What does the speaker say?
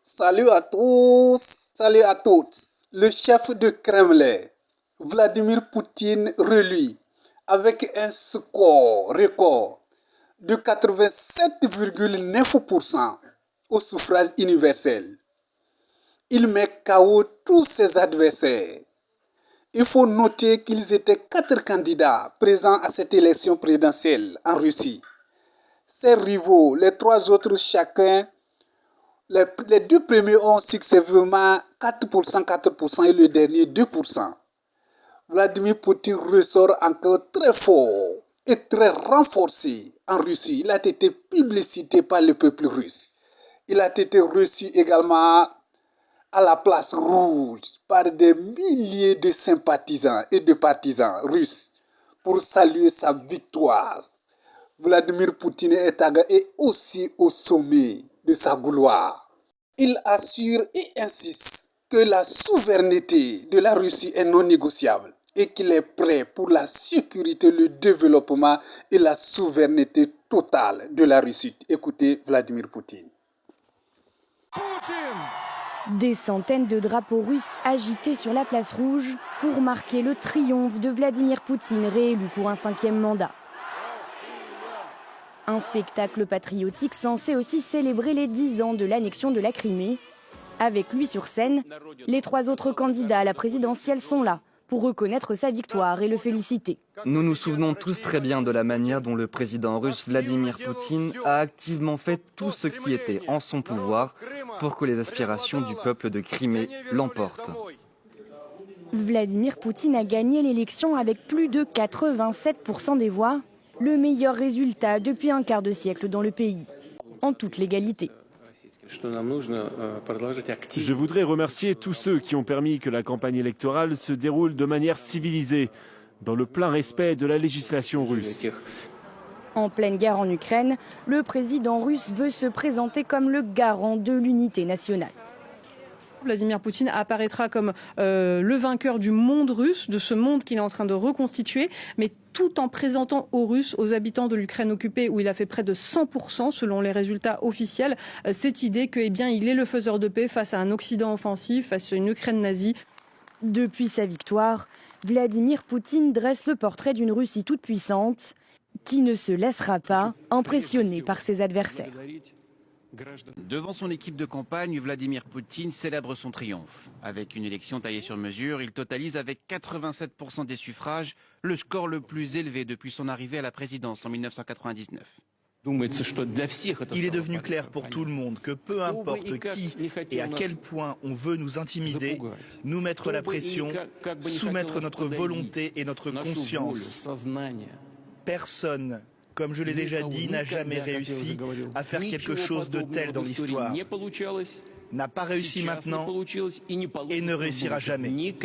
Salut à tous, salut à toutes. Le chef de Kremlin, Vladimir Poutine, reluit avec un score record de 87,9% au suffrage universel. Il met KO tous ses adversaires. Il faut noter qu'ils étaient 4 candidats présents à cette élection présidentielle en Russie. Ses rivaux, les 3 autres chacun, les 2 premiers ont successivement 4%, 4% et le dernier 2%. Vladimir Poutine ressort encore très fort et très renforcé en Russie. Il a été publicité par le peuple russe. Il a été reçu également à la place rouge par des milliers de sympathisants et de partisans russes pour saluer sa victoire. Vladimir Poutine est aussi au sommet de sa gloire. Il assure et insiste que la souveraineté de la Russie est non négociable et qu'il est prêt pour la sécurité, le développement et la souveraineté totale de la Russie. Écoutez Vladimir Poutine. Des centaines de drapeaux russes agités sur la place rouge pour marquer le triomphe de Vladimir Poutine, réélu pour un 5e mandat. Un spectacle patriotique censé aussi célébrer les 10 ans de l'annexion de la Crimée. Avec lui sur scène, les 3 autres candidats à la présidentielle sont là pour reconnaître sa victoire et le féliciter. Nous nous souvenons tous très bien de la manière dont le président russe Vladimir Poutine a activement fait tout ce qui était en son pouvoir pour que les aspirations du peuple de Crimée l'emportent. Vladimir Poutine a gagné l'élection avec plus de 87% des voix, le meilleur résultat depuis un quart de siècle dans le pays, en toute légalité. Je voudrais remercier tous ceux qui ont permis que la campagne électorale se déroule de manière civilisée, dans le plein respect de la législation russe. En pleine guerre en Ukraine, le président russe veut se présenter comme le garant de l'unité nationale. Vladimir Poutine apparaîtra comme le vainqueur du monde russe, de ce monde qu'il est en train de reconstituer, mais tout en présentant aux Russes, aux habitants de l'Ukraine occupée, où il a fait près de 100% selon les résultats officiels, cette idée que, il est le faiseur de paix face à un Occident offensif, face à une Ukraine nazie. Depuis sa victoire, Vladimir Poutine dresse le portrait d'une Russie toute puissante qui ne se laissera pas impressionner par ses adversaires. Devant son équipe de campagne, Vladimir Poutine célèbre son triomphe. Avec une élection taillée sur mesure, il totalise avec 87% des suffrages le score le plus élevé depuis son arrivée à la présidence en 1999. Il est devenu clair pour tout le monde que peu importe qui et à quel point on veut nous intimider, nous mettre la pression, soumettre notre volonté et notre conscience. Personne, comme je l'ai déjà dit, n'a jamais réussi à faire quelque chose de tel dans l'histoire. N'a pas réussi maintenant et ne réussira jamais.